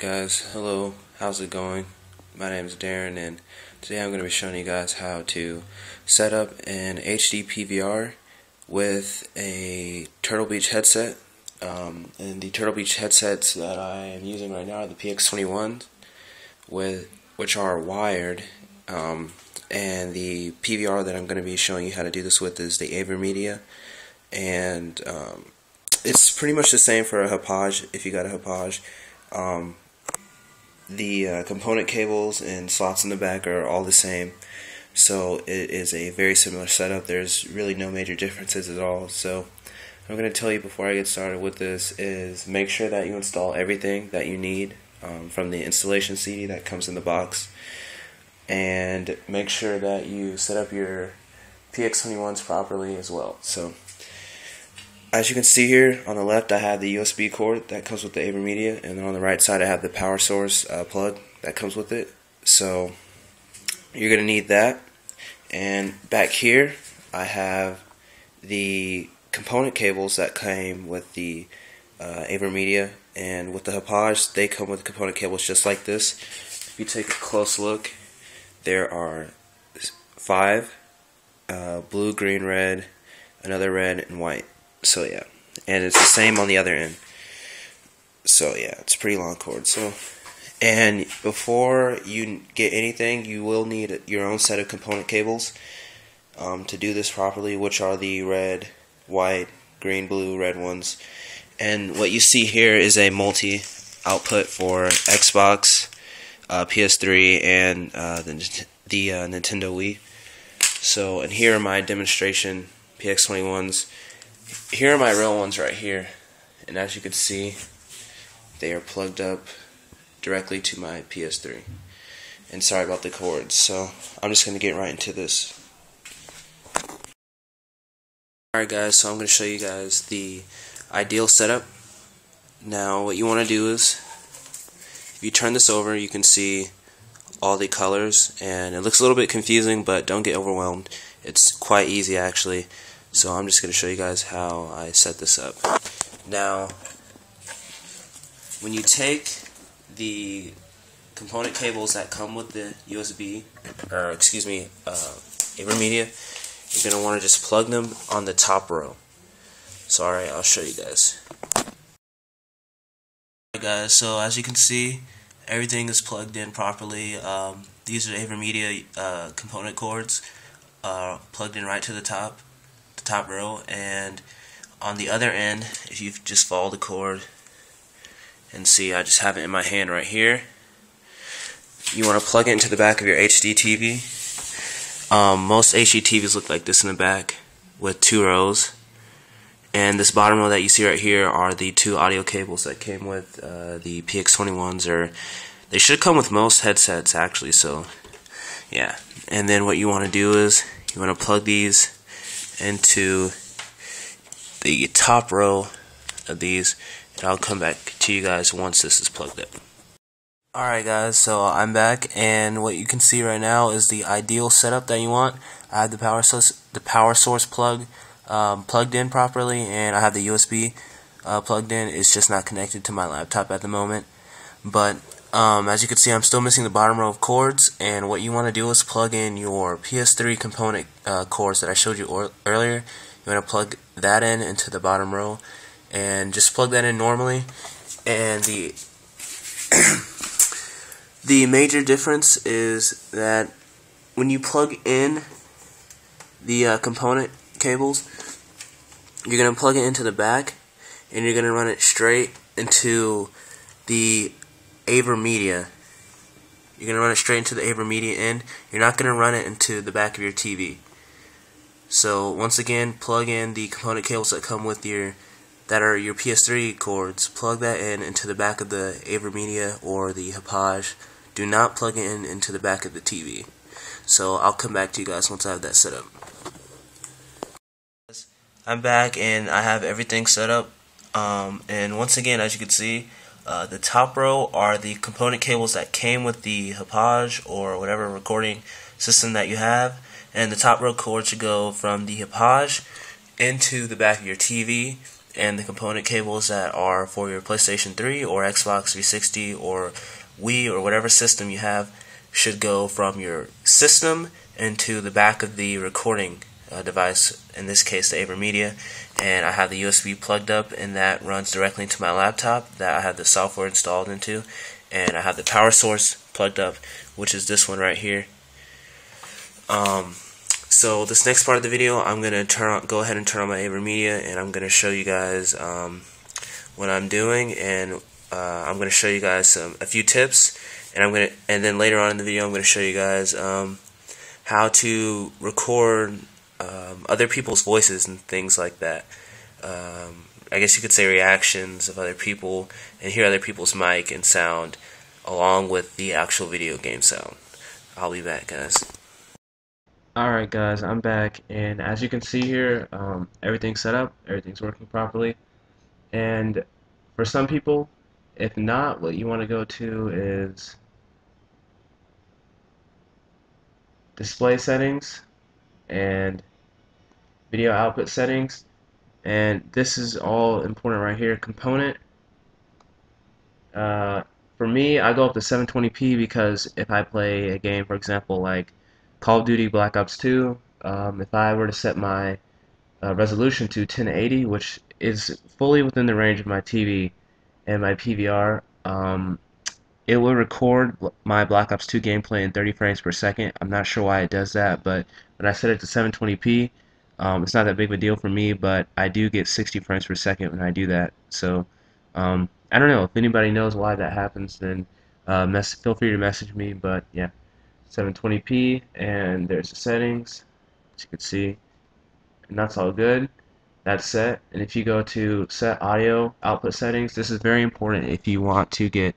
guys, hello, how's it going? My name is Darren, and today I'm going to be showing you guys how to set up an HD PVR with a Turtle Beach headset. And the Turtle Beach headsets that I am using right now are the PX21's, which are wired. And the PVR that I'm going to be showing you how to do this with is the Avermedia, and it's pretty much the same for a Hauppage if you got a Hauppage. The component cables and slots in the back are all the same, so it is a very similar setup. There's really no major differences at all. So I'm going to tell you before I get started with this is make sure that you install everything that you need from the installation CD that comes in the box, and make sure that you set up your PX21's properly as well. So as you can see here, on the left I have the USB cord that comes with the Avermedia, and then on the right side I have the power source plug that comes with it. So you're going to need that. And back here I have the component cables that came with the Avermedia, and with the Hauppage they come with component cables just like this. If you take a close look, there are 5, blue, green, red, another red, and white. So yeah, and it's the same on the other end. So yeah, it's a pretty long cord. So, and before you get anything, you will need your own set of component cables to do this properly, which are the red, white, green, blue, red ones. And what you see here is a multi output for Xbox, PS3, and the Nintendo Wii. So, and here are my demonstration PX21's. Here are my real ones right here, and as you can see, they are plugged up directly to my PS3. And sorry about the cords, so I'm just going to get right into this. Alright guys, so I'm going to show you guys the ideal setup. Now what you want to do is, if you turn this over, you can see all the colors, and it looks a little bit confusing, but don't get overwhelmed. It's quite easy actually. So I'm just going to show you guys how I set this up. Now, when you take the component cables that come with the Avermedia, you're going to want to just plug them on the top row. So alright, I'll show you guys. Alright guys, so as you can see, everything is plugged in properly. These are Avermedia component cords plugged in right to the top row, and on the other end, if you just follow the cord and see, I just have it in my hand right here. You want to plug it into the back of your HD TV. Most HD TVs look like this in the back with 2 rows, and this bottom row that you see right here are the 2 audio cables that came with the PX21's, or they should come with most headsets actually. So yeah, and then what you want to do is you want to plug these into the top row of these, and I'll come back to you guys once this is plugged up. Alright guys, so I'm back, and what you can see right now is the ideal setup that you want. I have the power source plug plugged in properly, and I have the USB plugged in. It's just not connected to my laptop at the moment, but as you can see, I'm still missing the bottom row of cords, and what you want to do is plug in your PS3 component cords that I showed you earlier. You want to plug that in into the bottom row, and just plug that in normally. And the major difference is that when you plug in the component cables, you're going to plug it into the back, and you're going to run it straight into the Avermedia. You're going to run it straight into the Avermedia end. You're not going to run it into the back of your TV. So once again, plug in the component cables that come with that are your PS3 cords. Plug that in into the back of the Avermedia or the Hauppage. Do not plug it in into the back of the TV. So I'll come back to you guys once I have that set up. I'm back, and I have everything set up. And once again, as you can see, the top row are the component cables that came with the Hauppage or whatever recording system that you have, and the top row cord should go from the Hauppage into the back of your TV, and the component cables that are for your PlayStation 3 or Xbox 360 or Wii or whatever system you have should go from your system into the back of the recording device, in this case the Avermedia, and I have the USB plugged up, and that runs directly into my laptop that I have the software installed into, and I have the power source plugged up, which is this one right here. So this next part of the video, I'm gonna go ahead and turn on my Avermedia, and I'm gonna show you guys what I'm doing, and I'm gonna show you guys a few tips, and then later on in the video, I'm gonna show you guys how to record other people's voices and things like that. I guess you could say reactions of other people, and hear other people's mic and sound along with the actual video game sound. I'll be back, guys. Alright guys, I'm back, and as you can see here, everything's set up, everything's working properly, and for some people, if not, what you want to go to is display settings and video output settings, and this is all important right here. Component, for me, I go up to 720p because if I play a game, for example, like Call of Duty Black Ops 2, if I were to set my resolution to 1080, which is fully within the range of my TV and my PVR, it will record my Black Ops 2 gameplay in 30 frames per second. I'm not sure why it does that, but when I set it to 720p, it's not that big of a deal for me, but I do get 60 frames per second when I do that. So I don't know if anybody knows why that happens, then feel free to message me. But yeah, 720p, and there's the settings, as you can see, and that's all good. That's set. And if you go to set audio output settings, this is very important if you want to get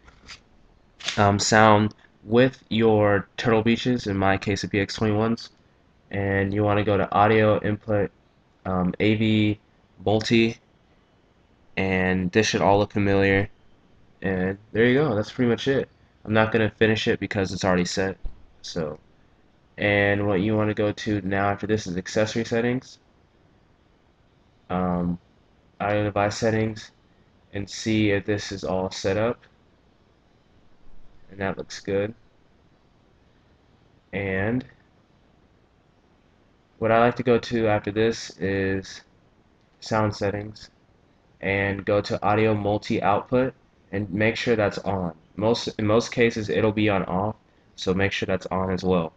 sound with your Turtle Beaches, in my case the PX21's, and you want to go to audio input, AV multi, and this should all look familiar, and there you go. That's pretty much it. I'm not going to finish it because it's already set. So, and what you want to go to now after this is accessory settings, audio device settings, and see if this is all set up, and that looks good. And what I like to go to after this is sound settings, and go to audio multi output and make sure that's on. In most cases it'll be on off, so make sure that's on as well.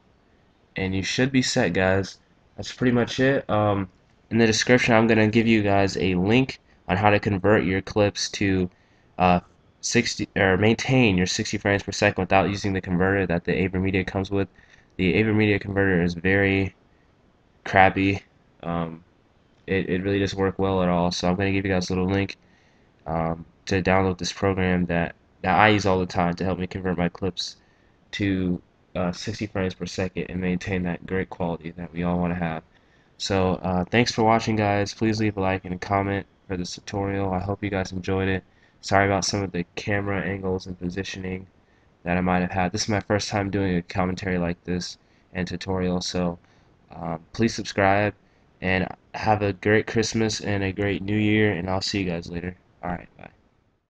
And you should be set, guys. That's pretty much it. In the description I'm gonna give you guys a link on how to convert your clips to 60 or maintain your 60 frames per second without using the converter that the Avermedia comes with. The Avermedia converter is very crappy. It really doesn't work well at all. So I'm going to give you guys a little link to download this program that I use all the time to help me convert my clips to 60 frames per second and maintain that great quality that we all want to have. So thanks for watching, guys. Please leave a like and a comment for this tutorial. I hope you guys enjoyed it. Sorry about some of the camera angles and positioning that I might have had. This is my first time doing a commentary like this and tutorial, so please subscribe and have a great Christmas and a great New Year, and I'll see you guys later. Alright, bye.